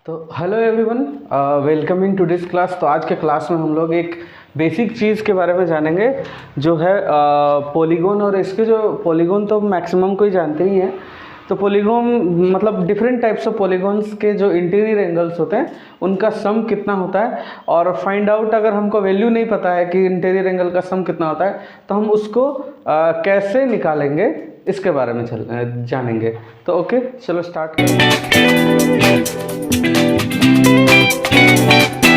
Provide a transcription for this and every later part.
तो hello everyone, welcoming to this class. तो आज के क्लास में हम लोग एक बेसिक चीज़ के बारे में जानेंगे जो है पॉलीगॉन। और इसके जो पॉलीगॉन तो मैक्सिमम कोई जानते ही हैं। तो पॉलीगॉन मतलब डिफरेंट टाइप्स ऑफ पॉलीगॉन्स के जो इंटीरियर एंगल्स होते हैं उनका सम कितना होता है, और फाइंड आउट अगर हमको वैल्यू नहीं पता है कि इंटीरियर एंगल का सम कितना होता है तो हम उसको कैसे निकालेंगे इसके बारे में जानेंगे। तो ओके, चलो स्टार्ट करें।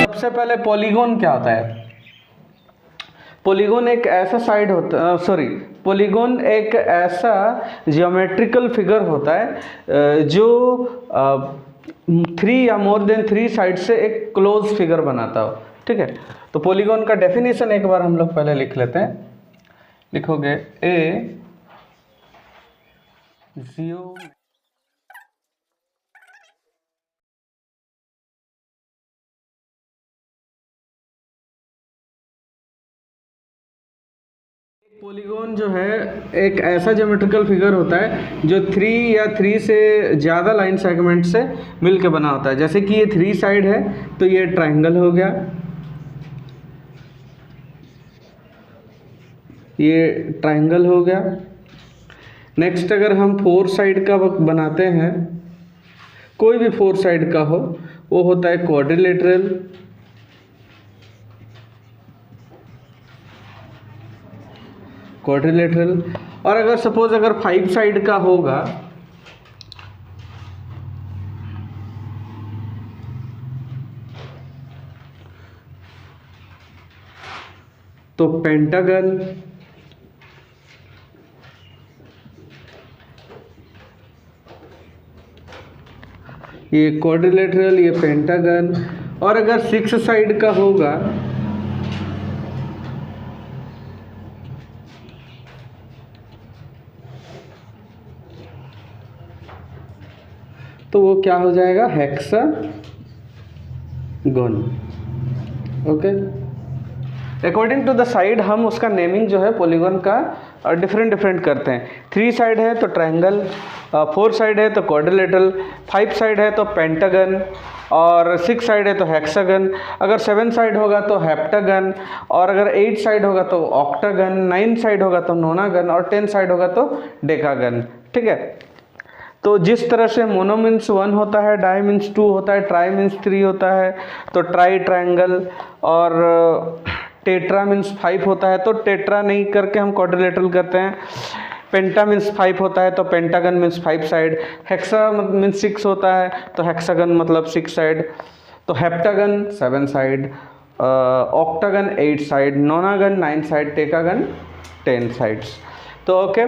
सबसे पहले पॉलीगॉन क्या होता है? पॉलीगॉन एक ऐसा साइड होता पॉलीगॉन एक ऐसा जियोमेट्रिकल फिगर होता है जो 3 या मोर देन 3 साइड से एक क्लोज फिगर बनाता हो। ठीक है, तो पॉलीगॉन का डेफिनेशन एक बार हम लोग पहले लिख लेते हैं। लिखोगे ए जियो पॉलीगॉन जो है एक ऐसा ज्योमेट्रिकल फिगर होता है जो 3 या 3 से ज़्यादा लाइन सेगमेंट से मिलके बना होता है। जैसे कि ये 3 साइड है तो ये ट्रायंगल हो गया, ये ट्रायंगल हो गया। नेक्स्ट अगर हम 4 साइड का बनाते हैं, कोई भी 4 साइड का हो, वो होता है क्वाड्रिलेटरल। और अगर सपोज अगर 5 साइड का होगा तो पेंटागन। ये क्वाड्रिलेटरल, ये पेंटागन। और अगर 6 साइड का होगा तो वो क्या हो जाएगा? Hexagon. Okay, according to the side हम उसका नेमिंग जो है पॉलीगॉन का डिफरेंट करते हैं। 3 साइड है तो ट्रायंगल, 4 साइड है तो क्वाड्रिलेटरल, 5 साइड है तो पेंटागन, और 6 साइड है तो हेक्सागन। अगर 7 साइड होगा तो हेप्टागन, और अगर 8 साइड होगा तो ऑक्टागन, 9 साइड होगा तो नोनागन, और 10 साइड होगा तो डेकागन। ठीक है, तो जिस तरह से मोनो मीन्स 1 होता है, डाई मीन्स 2 होता है, ट्राई मीन्स 3 होता है, तो ट्राई ट्रायंगल, और टेट्रा मीन्स 5 होता है तो टेट्रा नहीं करके हम क्वाड्रिलेटरल करते हैं। पेंटा मीन्स 5 होता है तो pentagon means 5 side. Hexa means 6 होता है तो हेक्सागन मतलब 6 साइड। तो heptagon 7 side, octagon 8 side, nonagon 9 side, decagon 10 sides. तो ओके,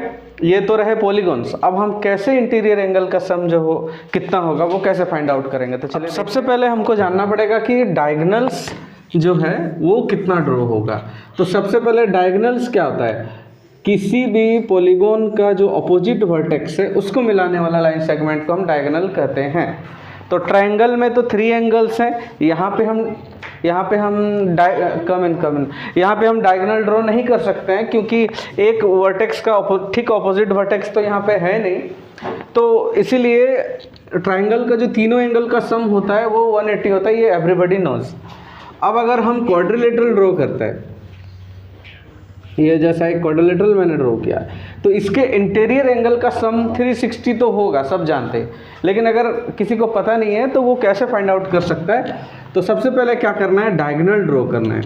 ये तो रहे पॉलीगॉन्स। अब हम कैसे इंटीरियर एंगल का सम जो हो कितना होगा वो कैसे फाइंड आउट करेंगे? तो चलिए, सबसे पहले हमको जानना पड़ेगा कि डायगोनल्स जो है वो कितना ड्रॉ होगा। तो सबसे पहले डायगोनल्स क्या होता है? किसी भी पॉलीगॉन का जो अपोजिट वर्टेक्स है उसको मिलाने वाला लाइन सेगमेंट को हम डायगोनल कहते हैं। तो ट्रायंगल में तो 3 एंगल्स हैं। यहाँ पे हम डायगोनल ड्रॉ नहीं कर सकते हैं क्योंकि एक वर्टेक्स का ठीक अपोजिट वर्टेक्स तो यहाँ पे है नहीं। तो इसीलिए ट्रायंगल का जो तीनों एंगल का सम होता है वो 180 होता है, ये एवरीबॉडी नोज। अब अगर हम क्वाड्रिलेटरल ड्रॉ करते हैं, ये जैसा एक क्वाड्रिलेटरल मैंने ड्रॉ किया, तो इसके इंटीरियर एंगल का सम 360 तो होगा, सब जानते हैं। लेकिन अगर किसी को पता नहीं है तो वो कैसे फाइंड आउट कर सकता है? तो सबसे पहले क्या करना है? डायगोनल ड्रॉ करना है।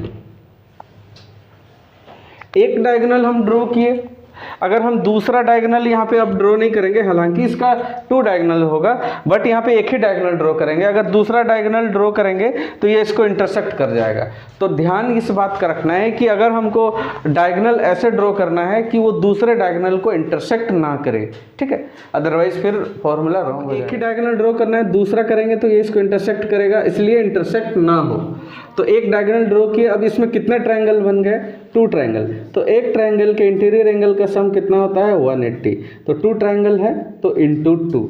एक डायगोनल हम ड्रॉ किए, अगर हम दूसरा डायगोनल यहाँ पे अब ड्रॉ नहीं करेंगे, हालांकि इसका 2 डायगोनल होगा, बट यहाँ पे एक ही डायगोनल ड्रॉ करेंगे। अगर दूसरा डायगोनल ड्रॉ करेंगे तो ये इसको इंटरसेक्ट कर जाएगा। तो ध्यान इस बात का रखना है कि अगर हमको डायगोनल ऐसे ड्रॉ करना है कि वो दूसरे डायगोनल को इंटरसेक्ट ना करे। ठीक है, अदरवाइज फिर फॉर्मूला रॉन्ग हो जाएगा। एक ही डायगोनल ड्रॉ करना है, दूसरा करेंगे तो ये इसको इंटरसेक्ट करेगा, इसलिए इंटरसेक्ट ना हो। तो एक डायगोनल ड्रॉ किए, अब इसमें कितने ट्रायंगल बन गए? 2 ट्रायंगल। तो एक ट्रायंगल के इंटीरियर एंगल का सम कितना होता है? 180। तो 2 ट्रायंगल है तो इंटू 2,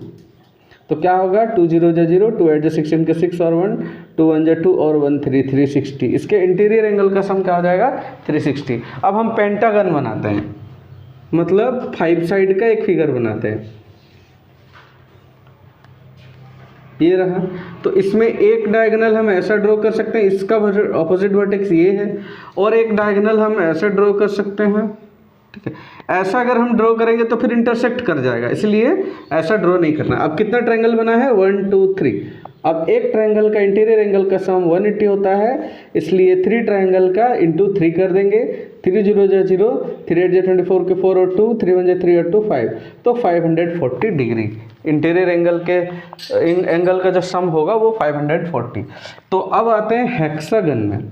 तो क्या होगा? 2 0 0, 2 8 16 के 6 और 1, 2 1 2 और 1 3, 360। इसके इंटीरियर एंगल का सम क्या हो जाएगा? 360। अब हम पेंटागन बनाते हैं, मतलब 5 साइड का एक फिगर बनाते हैं। ये रहा। तो इसमें एक डायगोनल हम ऐसा ड्रॉ कर सकते हैं, इसका ऑपोजिट वर्टेक्स ये है, और एक डायगोनल हम ऐसा ड्रॉ कर सकते हैं, ठीक है। ऐसा अगर हम ड्रॉ करेंगे तो फिर इंटरसेक्ट कर जाएगा, इसलिए ऐसा ड्रॉ नहीं करना। अब कितना ट्रायंगल बना है, 1 2 3। अब एक ट्रायंगल का इंटीरियर एंगल का सम 180 होता है, इसलिए 3 ट्रायंगल का इंटू 3 कर देंगे। 3 0 0, 3 8 24 के 4 और 2, 3 1 3 और 2 5, तो 540 डिग्री इंटीरियर एंगल के एंगल का जो सम होगा वो 540। तो अब आते हैं हेक्सागन में।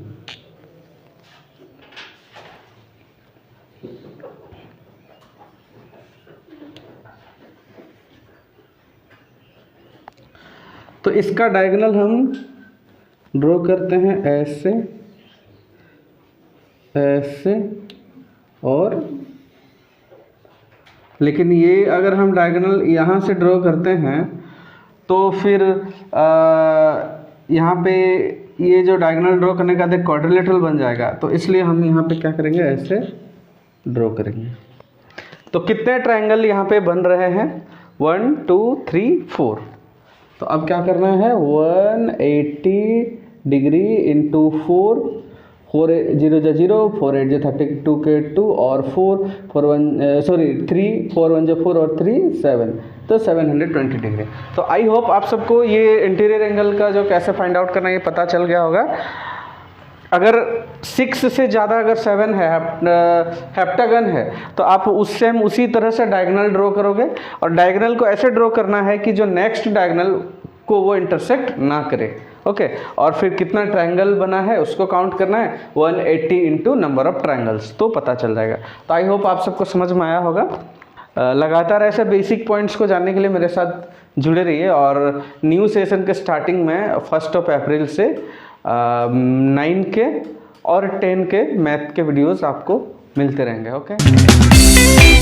तो इसका डायगोनल हम ड्रॉ करते हैं ऐसे, ऐसे और, लेकिन ये अगर हम डायगोनल यहाँ से ड्रॉ करते हैं तो फिर यहाँ पे ये जो डायगोनल ड्रॉ करने का बाद क्वाड्रिलेटरल बन जाएगा, तो इसलिए हम यहाँ पे क्या करेंगे, ऐसे ड्रॉ करेंगे। तो कितने ट्रायंगल यहाँ पे बन रहे हैं, 1 2 3 4। तो अब क्या करना है, 180 डिग्री इंटू 4, 4 0 0, 4 8 32 के 2 और 3 4 1 4 और 3 7, तो 720 डिग्री। तो आई होप आप सबको ये इंटीरियर एंगल का जो कैसे फाइंड आउट करना है ये पता चल गया होगा। अगर 6 से ज़्यादा अगर 7 है, हेप्टागन है, तो आप उससे हम उसी तरह से डायगोनल ड्रॉ करोगे, और डायगोनल को ऐसे ड्रॉ करना है कि जो नेक्स्ट डायगोनल को वो इंटरसेक्ट ना करे, ओके। और फिर कितना ट्रायंगल बना है उसको काउंट करना है, 180 इंटू नंबर ऑफ ट्रायंगल्स, तो पता चल जाएगा। तो आई होप आप सबको समझ में आया होगा। लगातार ऐसे बेसिक पॉइंट्स को जानने के लिए मेरे साथ जुड़े रहिए, और न्यू सेशन के स्टार्टिंग में 1 अप्रैल से 9 के और 10 के मैथ के वीडियोस आपको मिलते रहेंगे, ओके।